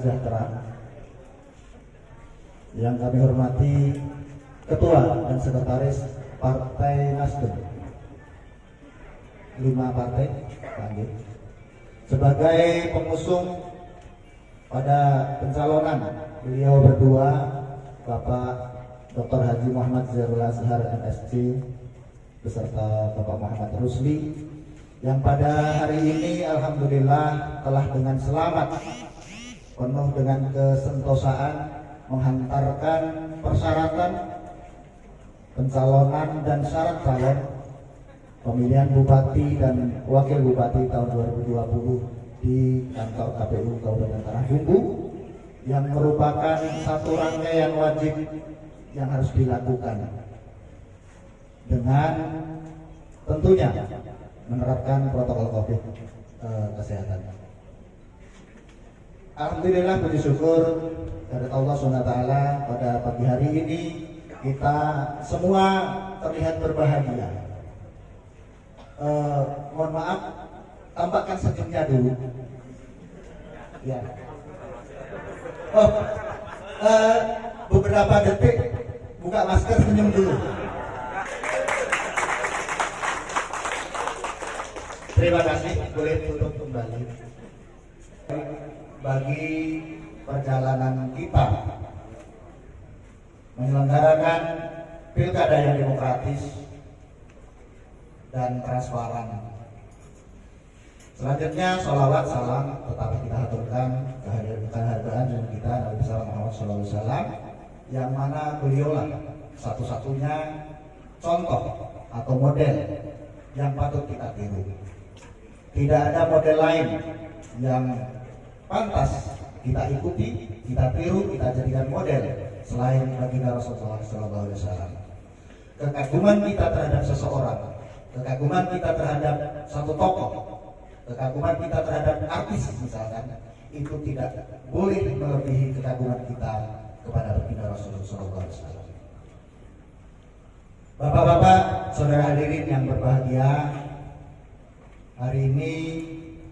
sejahtera. Yang kami hormati Ketua dan Sekretaris Partai Nasdem, 5 partai lanjut, sebagai pengusung pada pencalonan beliau berdua, Bapak Dr. Haji Muhammad Zairul Azhar MSc beserta Bapak Muhammad Rusli, yang pada hari ini alhamdulillah telah dengan selamat penuh dengan kesentosaan menghantarkan persyaratan pencalonan dan syarat calon pemilihan bupati dan wakil bupati tahun 2020 di kantor KPU Kabupaten Tarangumbu, yang merupakan satu rangkaian wajib yang harus dilakukan dengan tentunya menerapkan protokol COVID kesehatan. Alhamdulillah, puji syukur kepada Allah SWT pada pagi hari ini kita semua terlihat berbahagia. Mohon maaf, tampakkan senyumnya dulu. Ya. Beberapa detik buka masker, senyum dulu. Terima kasih, boleh tutup kembali. Bagi perjalanan kita menyelenggarakan pilkada yang demokratis dan transparan. Selanjutnya, sholawat salam tetap kita haturkan kehadiran junjungan kita Nabi besar Muhammad SAW, yang mana beliaulah satu-satunya contoh atau model yang patut kita tiru. Tidak ada model lain yang pantas kita ikuti, kita tiru, kita jadikan model selain baginda Rasulullah SAW. Kekaguman kita terhadap seseorang, kekaguman kita terhadap satu tokoh, kekaguman kita terhadap artis misalkan, itu tidak boleh melebihi kekaguman kita kepada baginda Rasulullah SAW. Bapak-bapak, saudara hadirin yang berbahagia, hari ini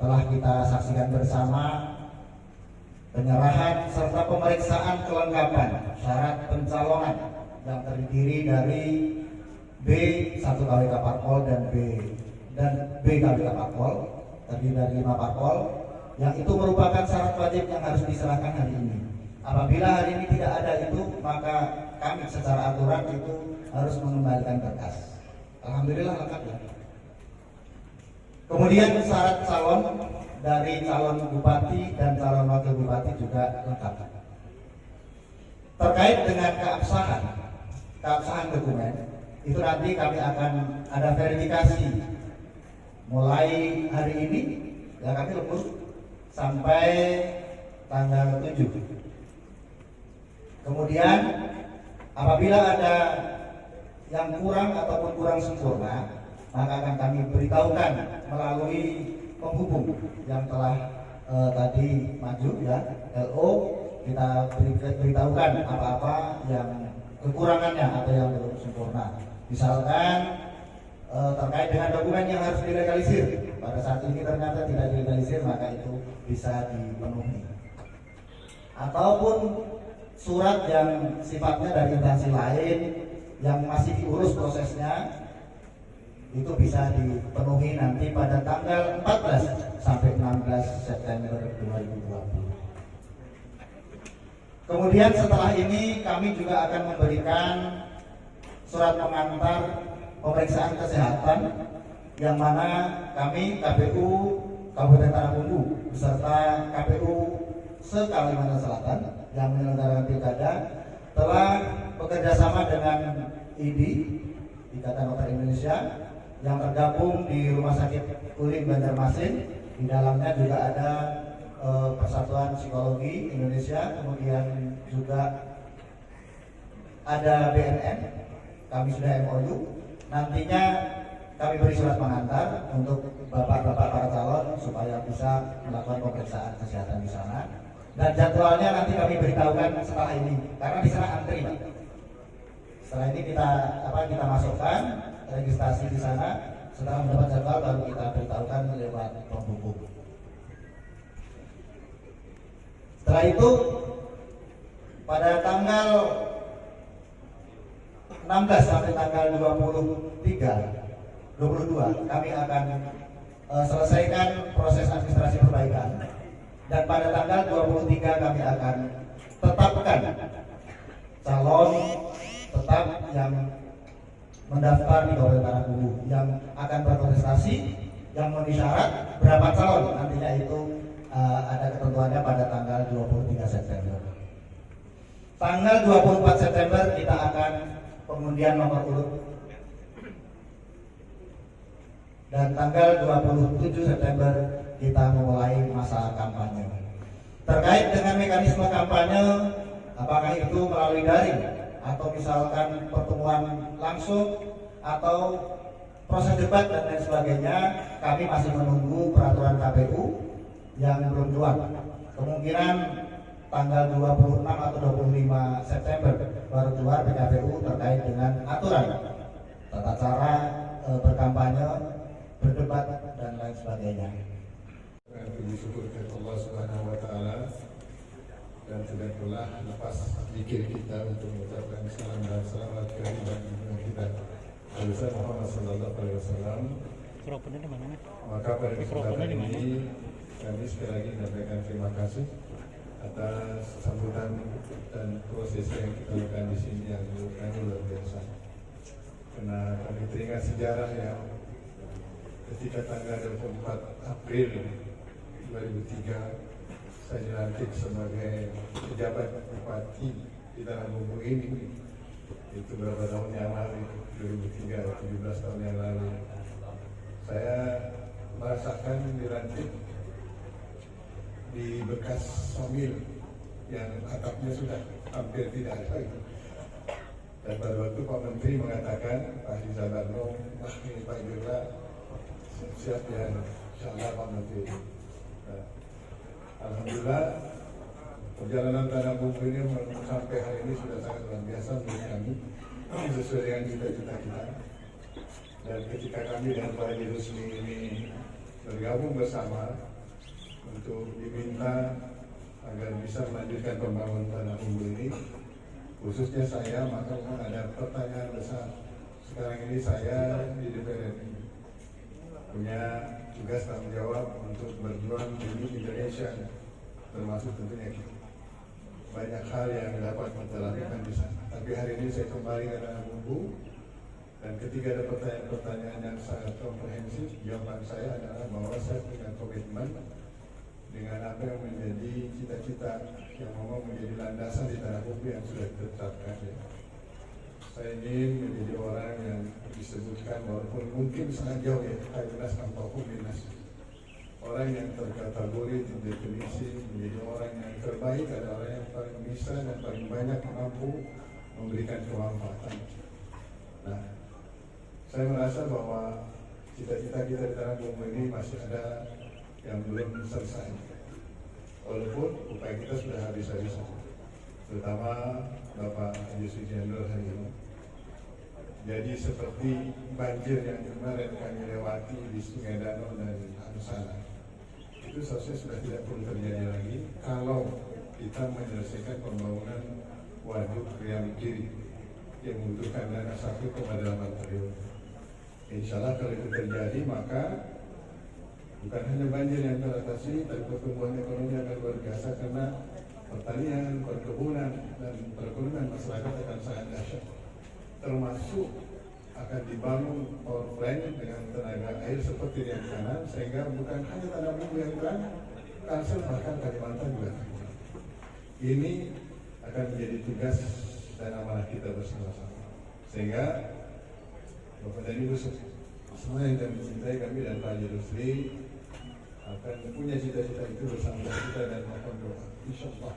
telah kita saksikan bersama penyerahan serta pemeriksaan kelengkapan syarat pencalonan yang terdiri dari B 1 KWK Parpol dan B KWK Parpol, terdiri dari 5 parpol, yang itu merupakan syarat wajib yang harus diserahkan hari ini. Apabila hari ini tidak ada itu, maka kami secara aturan itu harus mengembalikan berkas. Alhamdulillah lengkap ya. Kemudian syarat calon dari calon bupati dan calon wakil bupati juga lengkap. Terkait dengan keabsahan dokumen, itu nanti kami akan ada verifikasi mulai hari ini, ya kami lembur sampai tanggal 7. Kemudian apabila ada yang kurang ataupun kurang sempurna, maka akan kami beritahukan melalui penghubung yang telah tadi maju ya, LO, kita beritahukan apa-apa yang kekurangannya atau yang belum sempurna. Misalkan terkait dengan dokumen yang harus dilegalisir, pada saat ini ternyata tidak dilegalisir, maka itu bisa dipenuhi. Ataupun surat yang sifatnya dari instansi lain yang masih diurus prosesnya, itu bisa dipenuhi nanti pada tanggal 14 sampai 16 September 2020. Kemudian setelah ini kami juga akan memberikan surat pengantar pemeriksaan kesehatan, yang mana kami KPU Kabupaten Tarangumbu beserta KPU se-Kalimantan Selatan yang menyelenggarakan pilkada telah bekerjasama dengan IDI, Ikatan Dokter Indonesia, yang tergabung di Rumah Sakit Urin Banjarmasin. Di dalamnya juga ada Persatuan Psikologi Indonesia, kemudian juga ada BNN. Kami sudah MOU. Nantinya kami beri surat pengantar untuk bapak-bapak para calon supaya bisa melakukan pemeriksaan kesehatan di sana. Dan jadwalnya nanti kami beritahukan setelah ini, karena di sana antri, Pak. Setelah ini kita masukkan registrasi di sana. Setelah mendapat jadwal baru kita beritahukan lewat penghubung. Setelah itu pada tanggal 16 sampai tanggal 22 kami akan selesaikan proses administrasi perbaikan, dan pada tanggal 23 kami akan tetapkan calon tetap yang mendaftar di Kabupaten Tanahbumbu yang akan berkontestasi, yang memenuhi syarat berapa calon nantinya itu ada ketentuannya pada tanggal 23 September. Tanggal 24 September kita akan pengundian nomor urut, dan tanggal 27 September kita memulai masa kampanye. Terkait dengan mekanisme kampanye, apakah itu melalui daring atau misalkan pertemuan langsung atau proses debat dan lain sebagainya, kami masih menunggu peraturan KPU yang belum keluar. Kemungkinan tanggal 26 atau 25 September baru keluar PKPU terkait dengan aturan tata cara berkampanye, berdebat dan lain sebagainya. Puji syukur kepada Allah Subhanahu wa taala, dan tidak pernah lepas zikir kita untuk mengucapkan salam dan selamat kehadiran junjungan kita Nabi Muhammad sallallahu alaihi wasallam. Maka pada kesempatan ini kami sekali lagi menyampaikan terima kasih atas sambutan dan proses yang kita lakukan di sini yang luar biasa. Karena kami teringat sejarah yang ketika tanggal 24 April 2003 saya dilantik sebagai pejabat bupati di Tanahbumbu ini. Itu berapa tahun yang lalu, 2003, 17 tahun yang lalu. Saya merasakan dilantik di bekas somil yang atapnya sudah hampir tidak ada lagi. Dan pada waktu Pak Menteri mengatakan, Pak Haji Zadarno, ini Pak Jurla siap ya, insyaAllah Pak Menteri. Nah, alhamdulillah perjalanan Tanahbumbu ini sampai hari ini sudah sangat luar biasa menurut kami, sesuai dengan cita-cita kita. Dan ketika kami dan Pak Haji Rusli ini bergabung bersama untuk diminta agar bisa melanjutkan pembangunan Tanahbumbu ini, khususnya saya, maka memang ada pertanyaan besar. Sekarang ini saya di DPR punya tugas tanggung jawab untuk berjuang demi Indonesia, termasuk tentunya kita. Banyak hal yang dapat kita lakukan di sana. Tapi hari ini saya kembali ke Tanahbumbu, dan ketika ada pertanyaan-pertanyaan yang sangat komprehensif, jawaban saya adalah bahwa saya punya komitmen dengan apa yang menjadi cita-cita yang memang menjadi landasan di Tanahbumbu yang sudah ditetapkan. Ya. Saya ingin menjadi orang yang disebutkan walaupun mungkin sangat jauh ya, khairunas tanpahu minas. Orang yang terkategori, terdefinisi menjadi orang yang terbaik adalah orang yang paling bisa dan paling banyak mampu memberikan kemanfaatan. Nah, saya merasa bahwa cita-cita kita di Tanahbumbu ini masih ada yang belum selesai. Walaupun upaya kita sudah habis-habisan, terutama Bapak Yusuf Jenderal hari ini. Jadi seperti banjir yang kemarin kami lewati di Sungai Danau dan Angsana, itu seharusnya sudah tidak perlu terjadi lagi kalau kita menyelesaikan pembangunan waduk Riau Kiri yang membutuhkan dana 1,8 triliun. Insya Allah kalau itu terjadi, maka bukan hanya banjir yang teratasi, tapi pertumbuhan ekonomi akan luar biasa karena pertanian, perkebunan, dan perekonomian masyarakat akan sangat dahsyat. Termasuk akan dibangun power plant dengan tenaga air seperti yang kanan, sehingga bukan hanya Tanahbumbu yang terang, Kalsel bahkan Kalimantan juga. Ini akan menjadi tugas dan amanah kita bersama-sama. Sehingga Bapak dan Ibu semua yang kami cintai, kami dan Pak Haji Rusli akan punya cita-cita itu bersama kita dan mohon doa, insyaallah.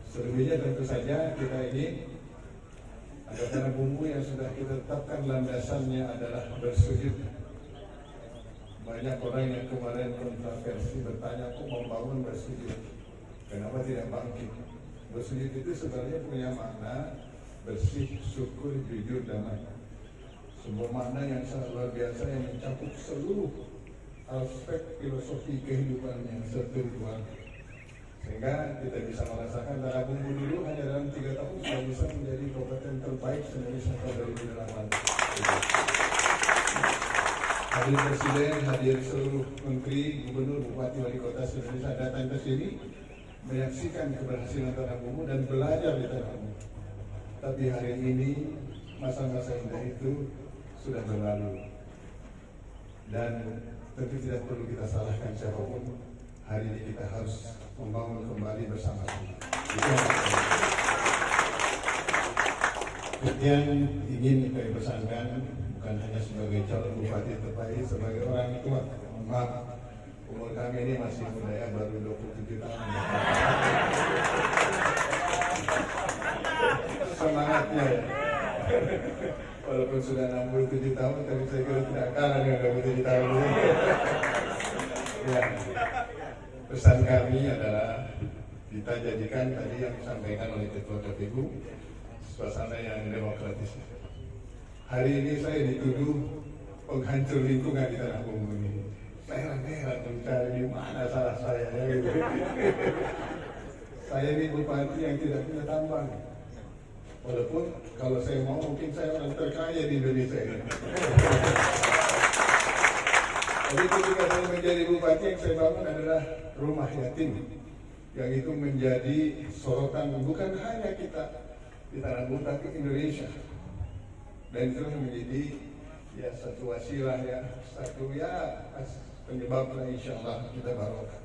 Selebihnya tentu saja kita ini ada Tanahbumbu yang sudah kita tetapkan landasannya adalah bersujud. Banyak orang yang kemarin kontroversi bertanya, kok mau bangun bersujud? Kenapa tidak bangkit? Bersujud itu sebenarnya punya makna bersih, syukur, jujur, damai. Sebuah makna yang sangat luar biasa yang mencakup seluruh aspek filosofi kehidupan yang spiritual. sehingga kita bisa merasakan Tanah Bumbu dulu hanya dalam 3 tahun sudah bisa menjadi kabupaten terbaik se-Indonesia dari Bidaraman. Hadir Presiden, hadir seluruh Menteri, Gubernur, Bupati, Wali Kota se-Indonesia datang ke sini menyaksikan keberhasilan Tanah Bumbu dan belajar di Tanah Bumbu. Tapi hari ini masa-masa indah itu sudah berlalu dan tentu tidak perlu kita salahkan siapapun. Hari ini kita harus membangun kembali bersama-sama. Itu yang ingin saya pesankan, bukan hanya sebagai calon bupati terbaik, sebagai orang tua. Maaf, umur kami ini masih muda ya, baru 27 tahun. Semangatnya ya. Walaupun sudah 67 tahun, tapi saya kira tidak kalah dengan 27 tahun. Ya. Pesan kami adalah kita jadikan tadi yang disampaikan oleh Ketua KPU suasana yang demokratis. Hari ini saya dituduh penghancur lingkungan di Tanah Bumbu ini. Saya heran mencari di mana salah saya ya, gitu. Saya ini bupati yang tidak punya tambang. Walaupun kalau saya mau mungkin saya orang terkaya di Indonesia ini. Jadi ketika saya menjadi bupati, yang saya bangun adalah rumah yatim, yang itu menjadi sorotan bukan hanya kita di Tanah Bumbu tapi Indonesia. Dan itu menjadi ya satu wasilah ya, satu ya penyebab insya Allah kita barokah.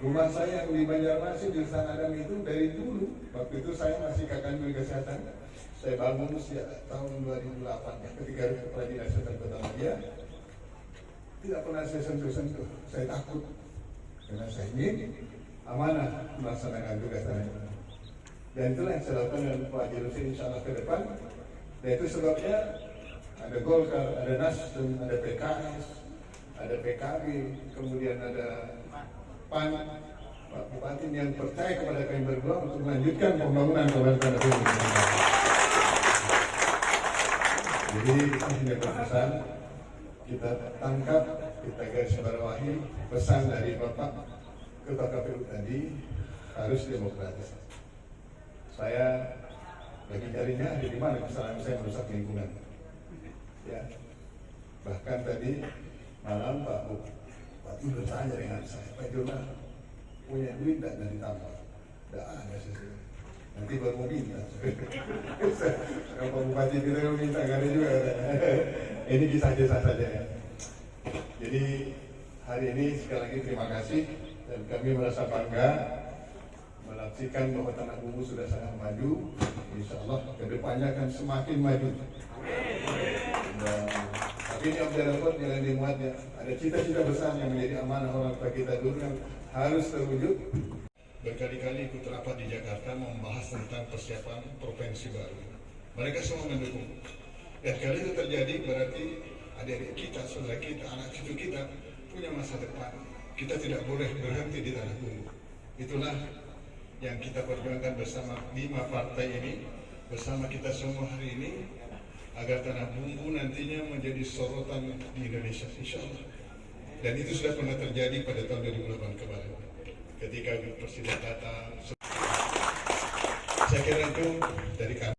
Rumah saya yang di Banjarmasin di Hutan Adam itu dari dulu, waktu itu saya masih Kakanwil Kesehatan, saya bangun sejak tahun 2008 ya, ketika Kepala Dinas Kesehatan Kota Madia. Tidak pernah saya sentuh-sentuh, saya takut karena saya ingin amanah melaksanakan tugas saya. Dan itulah yang saya lakukan dengan Pak Jerusin insya Allah ke depan. Dan itu sebabnya ada Golkar, ada Nasdem, ada PKS, ada PKB, kemudian ada PAN, Pak Bupati yang percaya kepada kami berdua untuk melanjutkan pembangunan Kabupaten Tanah Bumbu. Jadi ini pesan kita tangkap, kita garis bawahi pesan dari Bapak Ketua KPU tadi harus demokratis. Saya lagi carinya di mana kesalahan saya merusak lingkungan. Ya, bahkan tadi malam Pak Bupati bertanya dengan saya, Pak Jurna punya duit tidak dari tambang? Tidak ada sesuatu. Nanti baru mau minta. Kalau Pak Bupati kita mau minta, nggak ada juga. Ini kisah-kisah saja ya. Jadi hari ini sekali lagi terima kasih dan kami merasa bangga menyaksikan bahwa Tanah Bumbu sudah sangat maju. Insya Allah kedepannya akan semakin maju. Dan, tapi ini Om Jarabot jangan dimuat ya. Ada cita-cita besar yang menjadi amanah orang tua kita dulu yang harus terwujud. Berkali-kali ikut rapat di Jakarta membahas tentang persiapan provinsi baru. Mereka semua mendukung. Dan kalau itu terjadi berarti adik-adik kita, saudara kita, anak cucu kita punya masa depan. Kita tidak boleh berhenti di Tanah Bumbu. Itulah yang kita perjuangkan bersama 5 partai ini, bersama kita semua hari ini, agar Tanah Bumbu nantinya menjadi sorotan di Indonesia, insya Allah. Dan itu sudah pernah terjadi pada tahun 2008 kemarin, ketika Presiden datang. Saya kira itu dari kami.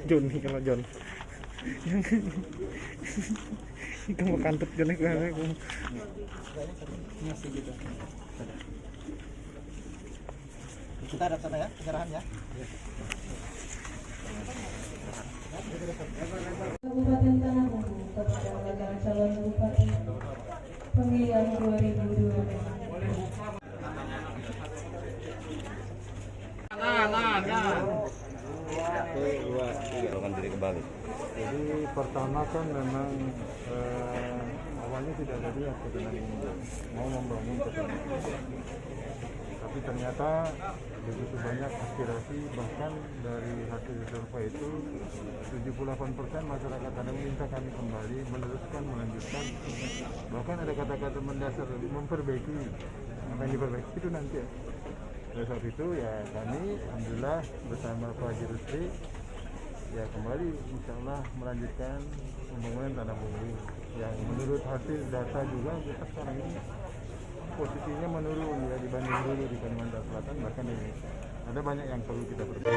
John nih kalau John kamu kantut John aku masih gitu. Kita ada sana ya, penyerahan ya. Kabupaten Tanah Bumbu kepada bakal calon bupati pemilihan 2022. Nah. 1, 2, 3 diri kembali. Jadi pertama kan memang awalnya tidak ada niat ke Tanah Bumbu mau membangun kota Bumi. Tapi ternyata begitu banyak aspirasi, bahkan dari hasil survei itu 78% masyarakat Tanah minta kami kembali meneruskan, melanjutkan, bahkan ada kata-kata mendasar memperbaiki. Apa yang diperbaiki itu nanti ya. Oleh sebab itu ya kami alhamdulillah bersama Pak Haji Rusli ya kembali insya Allah melanjutkan pembangunan Tanah Bumbu yang menurut hasil data juga kita sekarang ini posisinya menurun ya dibanding dulu di Kalimantan Selatan, bahkan di Indonesia. Ada banyak yang perlu kita perbaiki.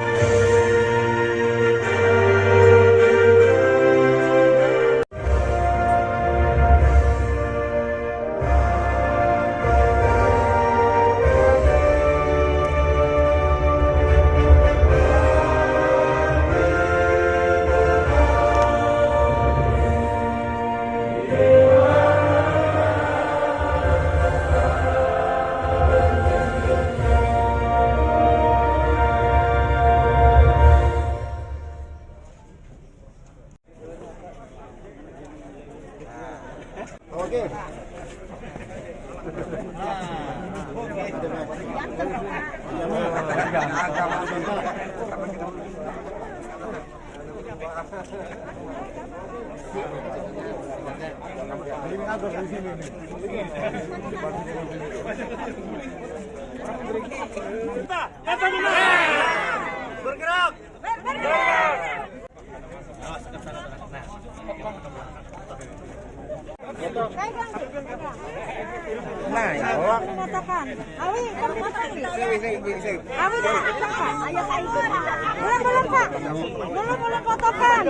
Bergerak. Nah, ya. Mengatakan, Awi, kamu potong nih. Awi dah, kakak. Ayah saya itu. Belum Pak. Belum potongkan.